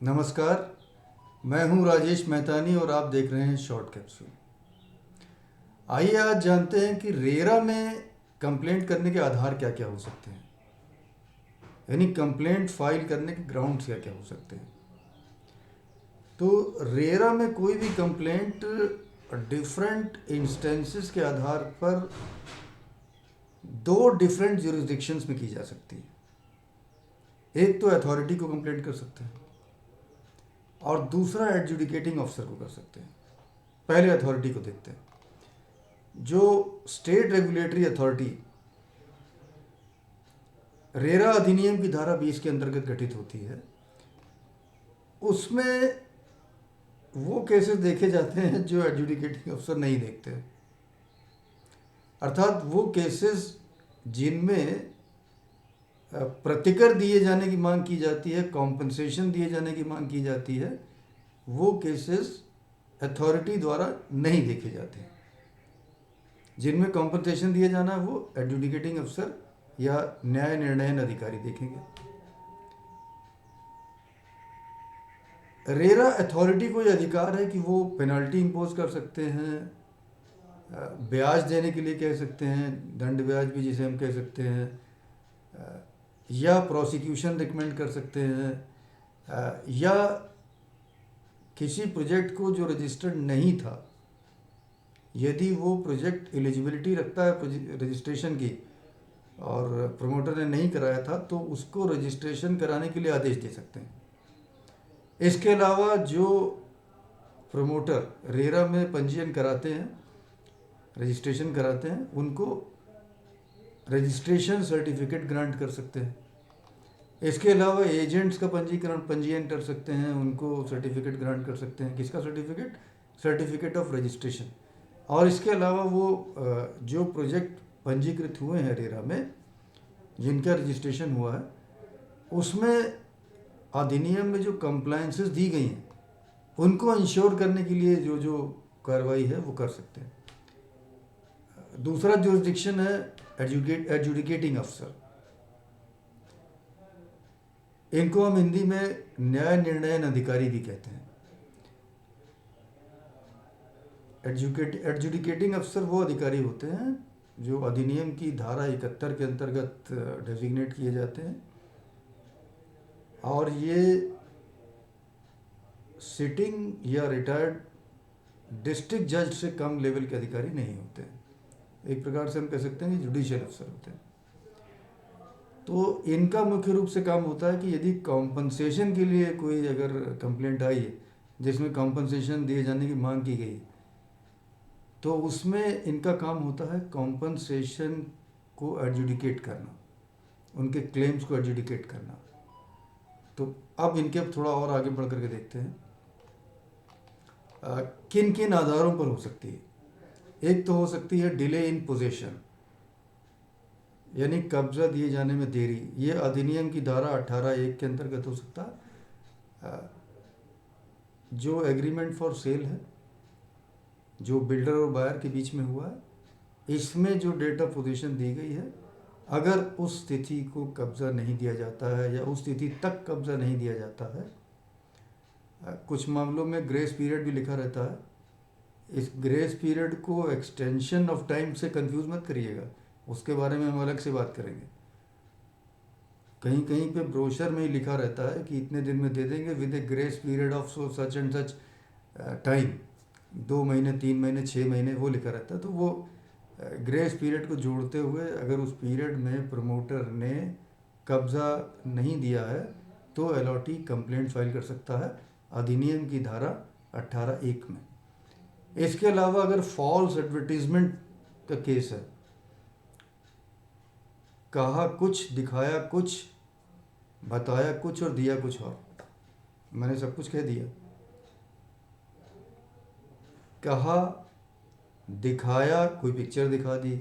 नमस्कार। मैं हूं राजेश मेहतानी और आप देख रहे हैं शॉर्ट कैप्सूल। आइए आज जानते हैं कि रेरा में कंप्लेंट करने के आधार क्या क्या हो सकते हैं, यानी कंप्लेंट फाइल करने के ग्राउंड्स क्या क्या हो सकते हैं। तो रेरा में कोई भी कंप्लेंट डिफरेंट इंस्टेंसेस के आधार पर दो डिफरेंट जुरिस्डिक्शंस में की जा सकती है। एक तो अथॉरिटी को कंप्लेंट कर सकते हैं और दूसरा एडजुडिकेटिंग ऑफिसर को कर सकते हैं। पहले अथॉरिटी को देखते हैं। जो स्टेट रेगुलेटरी अथॉरिटी रेरा अधिनियम की धारा 20 के अंतर्गत गठित होती है, उसमें वो केसेस देखे जाते हैं जो एडजुडिकेटिंग अफसर नहीं देखते। अर्थात वो केसेस जिनमें प्रतिकर दिए जाने की मांग की जाती है, कॉम्पनसेशन दिए जाने की मांग की जाती है, वो केसेस अथॉरिटी द्वारा नहीं देखे जाते। जिनमें कॉम्पनसेशन दिया जाना है वो एडजुडिकेटिंग अफसर या न्याय निर्णयन अधिकारी देखेंगे। रेरा अथॉरिटी को यह अधिकार है कि वो पेनल्टी इम्पोज कर सकते हैं, ब्याज देने के लिए कह सकते हैं, दंड ब्याज भी जिसे हम कह सकते हैं, या प्रोसिक्यूशन रिकमेंड कर सकते हैं, या किसी प्रोजेक्ट को जो रजिस्टर्ड नहीं था, यदि वो प्रोजेक्ट एलिजिबिलिटी रखता है रजिस्ट्रेशन की और प्रमोटर ने नहीं कराया था, तो उसको रजिस्ट्रेशन कराने के लिए आदेश दे सकते हैं। इसके अलावा जो प्रमोटर रेरा में पंजीयन कराते हैं, रजिस्ट्रेशन कराते हैं, उनको रजिस्ट्रेशन सर्टिफिकेट ग्रांट कर सकते हैं। इसके अलावा एजेंट्स का पंजीयन कर सकते हैं, उनको सर्टिफिकेट ग्रांट कर सकते हैं। किसका सर्टिफिकेट? Certificate of registration. और इसके अलावा वो जो प्रोजेक्ट पंजीकृत हुए हैं रेरा में, जिनका रजिस्ट्रेशन हुआ है, उसमें अधिनियम में जो कंप्लायंसेस दी गई हैं उनको इंश्योर करने के लिए जो जो कार्रवाई है वो कर सकते हैं। दूसरा जुरिस्डिक्शन है एडजुडिकेटिंग अफसर। इनको हम हिंदी में न्याय निर्णयन अधिकारी भी कहते हैं। एडजुडिकेटिंग अफसर वो अधिकारी होते हैं जो अधिनियम की धारा 71 के अंतर्गत डेजिग्नेट किए जाते हैं, और ये सिटिंग या रिटायर्ड डिस्ट्रिक्ट जज से कम लेवल के अधिकारी नहीं होते हैं। एक प्रकार से हम कह सकते हैं कि जुडिशियल अफसर होते हैं। तो इनका मुख्य रूप से काम होता है कि यदि कॉम्पनसेशन के लिए कोई अगर कंप्लेंट आई है जिसमें कॉम्पनसेशन दिए जाने की मांग की गई, तो उसमें इनका काम होता है कॉम्पनसेशन को एडजुडिकेट करना, उनके क्लेम्स को एडजुडिकेट करना। तो अब इनके थोड़ा और आगे बढ़ करके देखते हैं किन किन आधारों पर हो सकती है। एक तो हो सकती है डिले इन पोजेशन, यानी कब्जा दिए जाने में देरी। ये अधिनियम की धारा 18(1) के अंतर्गत हो सकता है। जो एग्रीमेंट फॉर सेल है, जो बिल्डर और बायर के बीच में हुआ है, इसमें जो डेट ऑफ पोजीशन दी गई है, अगर उस तिथि को कब्जा नहीं दिया जाता है या उस तिथि तक कब्जा नहीं दिया जाता है, कुछ मामलों में ग्रेस पीरियड भी लिखा रहता है। इस ग्रेस पीरियड को एक्सटेंशन ऑफ टाइम से कंफ्यूज मत करिएगा, उसके बारे में हम अलग से बात करेंगे। कहीं कहीं पे ब्रोशर में ही लिखा रहता है कि इतने दिन में दे देंगे with a grace period of so such and such time, 2 महीने, 3 महीने, 6 महीने, वो लिखा रहता है। तो वो ग्रेस पीरियड को जोड़ते हुए अगर उस पीरियड में प्रमोटर ने कब्जा नहीं दिया है तो अलॉटी कंप्लेंट फाइल कर सकता है अधिनियम की धारा 18(1) में। इसके अलावा अगर फॉल्स एडवर्टीजमेंट का केस है, कहा कुछ, दिखाया कुछ, बताया कुछ और दिया कुछ और, मैंने सब कुछ कह दिया। कहा, दिखाया, कोई पिक्चर दिखा दी,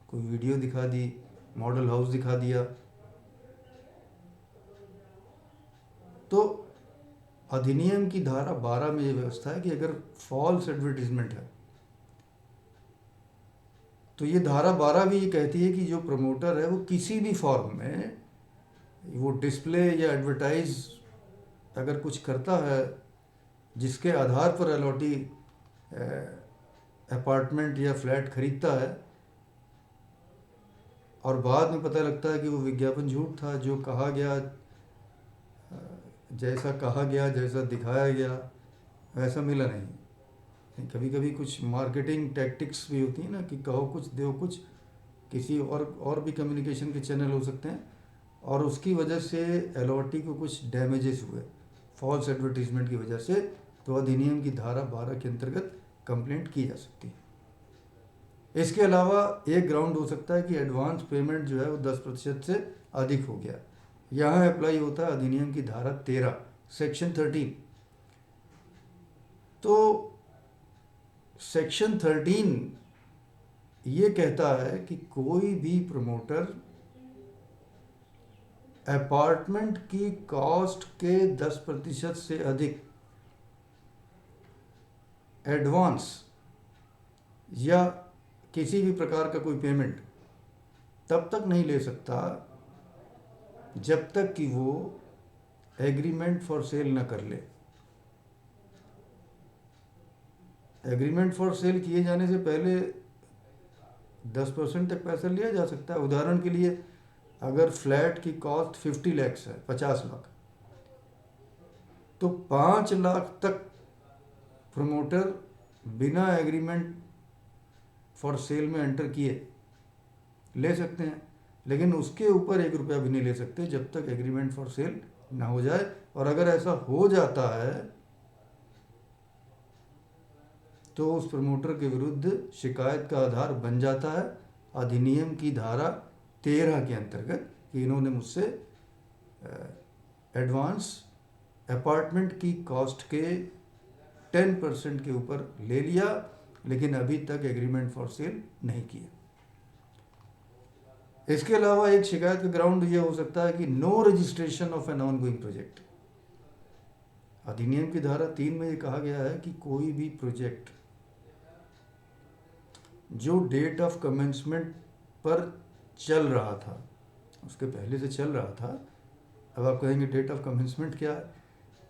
कोई वीडियो दिखा दी, मॉडल हाउस दिखा दिया, तो अधिनियम की धारा 12 में ये व्यवस्था है कि अगर फॉल्स एडवर्टीजमेंट है तो ये धारा 12 भी ये कहती है कि जो प्रमोटर है वो किसी भी फॉर्म में वो डिस्प्ले या एडवर्टाइज अगर कुछ करता है जिसके आधार पर अलॉटी अपार्टमेंट या फ्लैट खरीदता है और बाद में पता लगता है कि वो विज्ञापन झूठ था, जो कहा गया, जैसा कहा गया, जैसा दिखाया गया वैसा मिला नहीं। कभी कभी कुछ मार्केटिंग टैक्टिक्स भी होती हैं ना, कि कहो कुछ दो कुछ, किसी और भी कम्युनिकेशन के चैनल हो सकते हैं, और उसकी वजह से एलओटी को कुछ डैमेजेस हुए फॉल्स एडवर्टीजमेंट की वजह से, तो अधिनियम की धारा 12 के अंतर्गत कंप्लेंट की जा सकती है। इसके अलावा एक ग्राउंड हो सकता है कि एडवांस पेमेंट जो है वो 10% से अधिक हो गया। यहाँ अप्लाई होता है अधिनियम की धारा 13 सेक्शन 13। तो सेक्शन 13 ये कहता है कि कोई भी प्रमोटर अपार्टमेंट की कॉस्ट के 10% से अधिक एडवांस या किसी भी प्रकार का कोई पेमेंट तब तक नहीं ले सकता जब तक कि वो एग्रीमेंट फॉर सेल न कर ले। एग्रीमेंट फॉर सेल किए जाने से पहले 10% तक पैसा लिया जा सकता है। उदाहरण के लिए, अगर फ्लैट की कॉस्ट 50 लाख है, 50 लाख, तो 5 लाख तक प्रमोटर बिना एग्रीमेंट फॉर सेल में एंटर किए ले सकते हैं, लेकिन उसके ऊपर 1 रुपया भी नहीं ले सकते जब तक एग्रीमेंट फॉर सेल ना हो जाए। और अगर ऐसा हो जाता है तो उस प्रमोटर के विरुद्ध शिकायत का आधार बन जाता है अधिनियम की धारा 13 के अंतर्गत, कि इन्होंने मुझसे एडवांस अपार्टमेंट की कॉस्ट के 10% के ऊपर ले लिया, लेकिन अभी तक एग्रीमेंट फॉर सेल नहीं किया। इसके अलावा एक शिकायत का ग्राउंड ये हो सकता है कि no registration of an ongoing project. अधिनियम की धारा 3 में ये कहा गया है कि कोई भी प्रोजेक्ट जो डेट ऑफ कमेंसमेंट पर चल रहा था, उसके पहले से चल रहा था, अब आप कहेंगे डेट ऑफ कमेंसमेंट क्या है,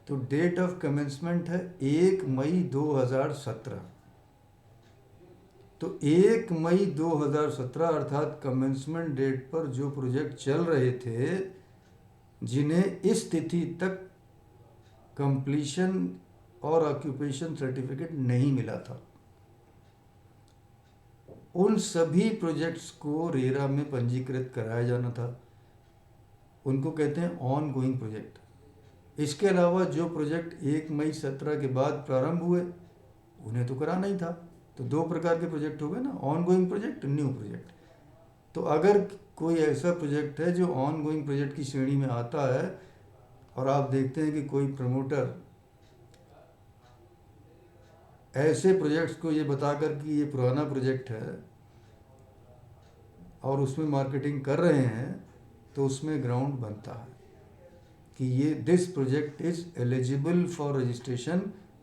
तो डेट ऑफ कमेंसमेंट है 1 मई 2017। तो 1 मई 2017 अर्थात कमेंसमेंट डेट पर जो प्रोजेक्ट चल रहे थे, जिन्हें इस तिथि तक कंप्लीशन और ऑक्यूपेशन सर्टिफिकेट नहीं मिला था, उन सभी प्रोजेक्ट्स को रेरा में पंजीकृत कराया जाना था। उनको कहते हैं ऑन गोइंग प्रोजेक्ट। इसके अलावा जो प्रोजेक्ट 1 मई 17 के बाद प्रारंभ हुए, उन्हें तो कराना ही था। तो 2 प्रकार के प्रोजेक्ट हो गए ना, on going project, new project. तो अगर कोई ऐसा प्रोजेक्ट है जो ऑन गोइंग प्रोजेक्ट की श्रेणी में आता है, और आप देखते हैं कि कोई प्रमोटर ऐसे प्रोजेक्ट्स को ये बताकर कि ये पुराना प्रोजेक्ट है और उसमें मार्केटिंग कर रहे हैं, तो उसमें ग्राउंड बनता है कि ये this project is eligible for registration,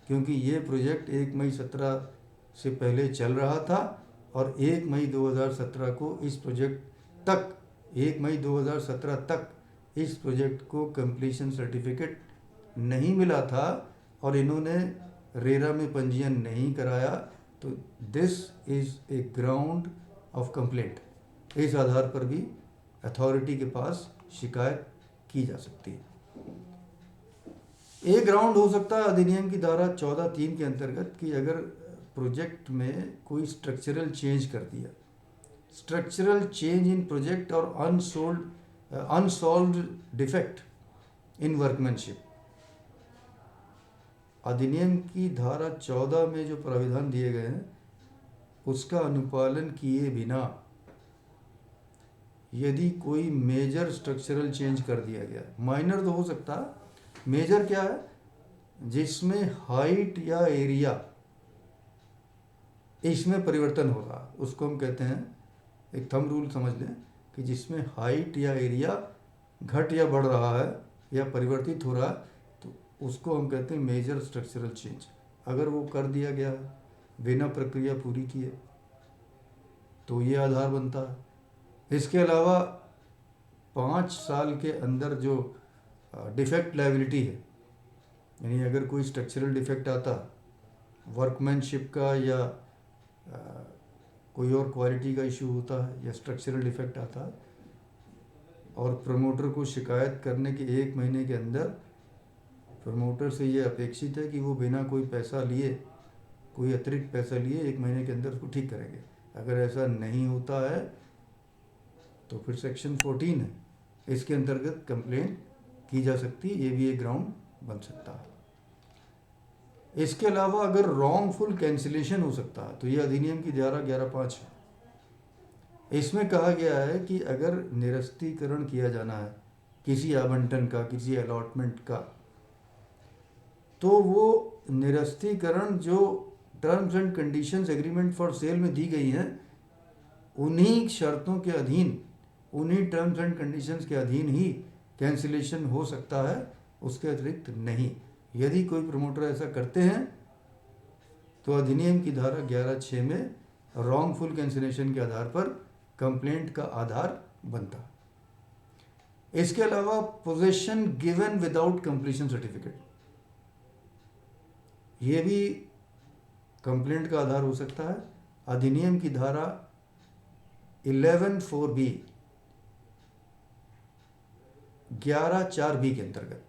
क्योंकि ये प्रोजेक्ट 1 मई 17 से पहले चल रहा था और 1 मई 2017 को इस प्रोजेक्ट तक 1 मई 2017 तक इस प्रोजेक्ट को कंप्लीशन सर्टिफिकेट नहीं मिला था और इन्होंने रेरा में पंजीयन नहीं कराया, तो this is a ground of complaint. इस आधार पर भी अथॉरिटी के पास शिकायत की जा सकती है। एक ग्राउंड हो सकता है अधिनियम की धारा 14(3) के अंतर्गत कि अगर प्रोजेक्ट में कोई स्ट्रक्चरल चेंज कर दिया, स्ट्रक्चरल चेंज इन प्रोजेक्ट और अनसॉल्व्ड डिफेक्ट इन वर्कमैनशिप। अधिनियम की धारा 14 में जो प्राविधान दिए गए हैं उसका अनुपालन किए बिना यदि कोई मेजर स्ट्रक्चरल चेंज कर दिया गया, माइनर तो हो सकता है, मेजर क्या है, जिसमें हाइट या एरिया इसमें परिवर्तन हो रहा, उसको हम कहते हैं, एक थंब रूल समझ लें कि जिसमें हाइट या एरिया घट या बढ़ रहा है या परिवर्तित हो रहा है, तो उसको हम कहते हैं मेजर स्ट्रक्चरल चेंज। अगर वो कर दिया गया बिना प्रक्रिया पूरी किए तो ये आधार बनता है। इसके अलावा 5 साल के अंदर जो डिफेक्ट लायबिलिटी है यानी अगर कोई स्ट्रक्चरल डिफेक्ट आता वर्कमैनशिप का या कोई और क्वालिटी का इशू होता है या स्ट्रक्चरल डिफेक्ट आता है और प्रमोटर को शिकायत करने के 1 महीने के अंदर प्रमोटर से ये अपेक्षित है कि वो बिना कोई पैसा लिए, कोई अतिरिक्त पैसा लिए 1 महीने के अंदर उसको ठीक करेंगे। अगर ऐसा नहीं होता है तो फिर सेक्शन 14 है, इसके अंतर्गत कंप्लेंट की जा सकती है, ये भी एक ग्राउंड बन सकता है। इसके अलावा अगर रॉन्गफुल कैंसिलेशन हो सकता है तो ये अधिनियम की धारा 11(5) है। इसमें कहा गया है कि अगर निरस्तीकरण किया जाना है किसी आवंटन का, किसी अलॉटमेंट का, तो वो निरस्तीकरण जो terms and conditions agreement for sale में दी गई हैं उन्हीं शर्तों के अधीन, उन्हीं टर्म्स एंड कंडीशंस के अधीन ही कैंसिलेशन हो सकता है, उसके अतिरिक्त नहीं। यदि कोई प्रमोटर ऐसा करते हैं तो अधिनियम की धारा 11(6) में रॉन्गफुल कैंसिलेशन के आधार पर कंप्लेंट का आधार बनता। इसके अलावा possession given without completion certificate, ये भी कंप्लेंट का आधार हो सकता है। अधिनियम की धारा 11(4)(b) 11(4)(b) के अंतर्गत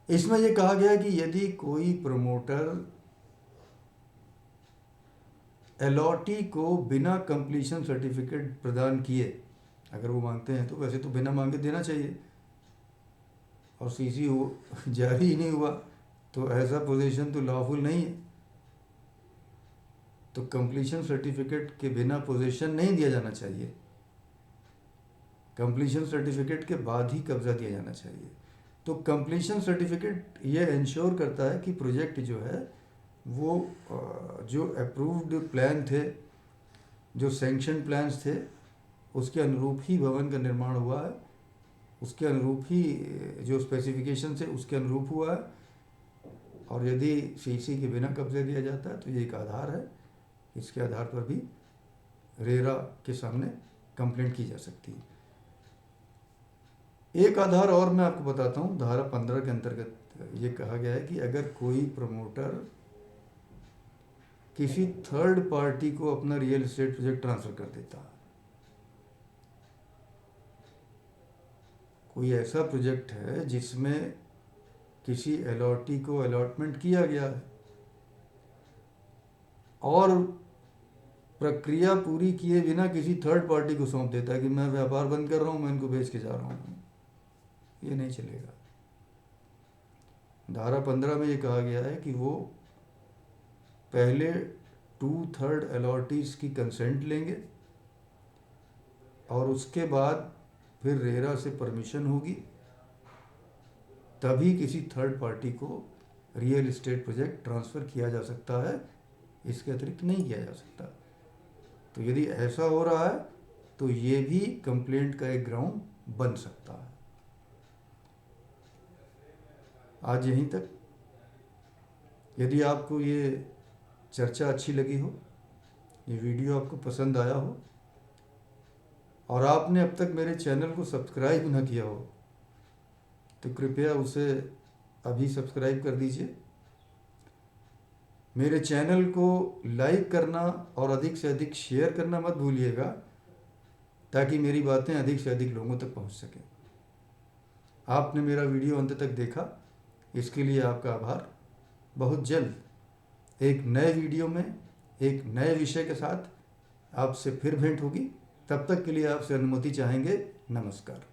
इसमें यह कहा गया कि यदि कोई प्रमोटर अलॉटी को बिना कंप्लीशन सर्टिफिकेट प्रदान किए, अगर वो मांगते हैं तो वैसे तो बिना मांगे देना चाहिए, और सीसी हो जारी ही नहीं हुआ तो ऐसा पोजीशन तो लॉफुल नहीं है, तो कंप्लीशन सर्टिफिकेट के बिना पोजीशन नहीं दिया जाना चाहिए, कंप्लीशन सर्टिफिकेट के बाद ही कब्जा दिया जाना चाहिए। तो कंप्लीशन सर्टिफिकेट ये इंश्योर करता है कि प्रोजेक्ट जो है वो जो अप्रूव्ड प्लान थे, जो सैंक्शन प्लान्स थे, उसके अनुरूप ही भवन का निर्माण हुआ है, उसके अनुरूप ही जो स्पेसिफिकेशन थे उसके अनुरूप हुआ है, और यदि सीसी के बिना कब्जे दिया जाता है तो ये एक आधार है, इसके आधार पर भी रेरा के सामने कंप्लेंट की जा सकती है। एक आधार और मैं आपको बताता हूँ, धारा 15 के अंतर्गत ये कहा गया है कि अगर कोई प्रमोटर किसी थर्ड पार्टी को अपना रियल एस्टेट प्रोजेक्ट ट्रांसफर कर देता है, कोई ऐसा प्रोजेक्ट है जिसमें किसी अलॉटी को अलॉटमेंट किया गया है और प्रक्रिया पूरी किए बिना किसी थर्ड पार्टी को सौंप देता है कि मैं व्यापार बंद कर रहा हूँ, मैं इनको बेच के जा रहा हूँ, ये नहीं चलेगा। धारा 15 में ये कहा गया है कि वो पहले 2/3 अलॉटीज की कंसेंट लेंगे और उसके बाद फिर रेरा से परमिशन होगी, तभी किसी थर्ड पार्टी को रियल एस्टेट प्रोजेक्ट ट्रांसफ़र किया जा सकता है, इसके अतिरिक्त नहीं किया जा सकता। तो यदि ऐसा हो रहा है तो ये भी कंप्लेंट का एक ग्राउंड बन सकता है। आज यहीं तक। यदि आपको ये चर्चा अच्छी लगी हो, ये वीडियो आपको पसंद आया हो और आपने अब तक मेरे चैनल को सब्सक्राइब न किया हो तो कृपया उसे अभी सब्सक्राइब कर दीजिए। मेरे चैनल को लाइक करना और अधिक से अधिक शेयर करना मत भूलिएगा, ताकि मेरी बातें अधिक से अधिक लोगों तक पहुंच सकें। आपने मेरा वीडियो अंत तक देखा, इसके लिए आपका आभार। बहुत जल्द एक नए वीडियो में एक नए विषय के साथ आपसे फिर भेंट होगी। तब तक के लिए आपसे अनुमति चाहेंगे। नमस्कार।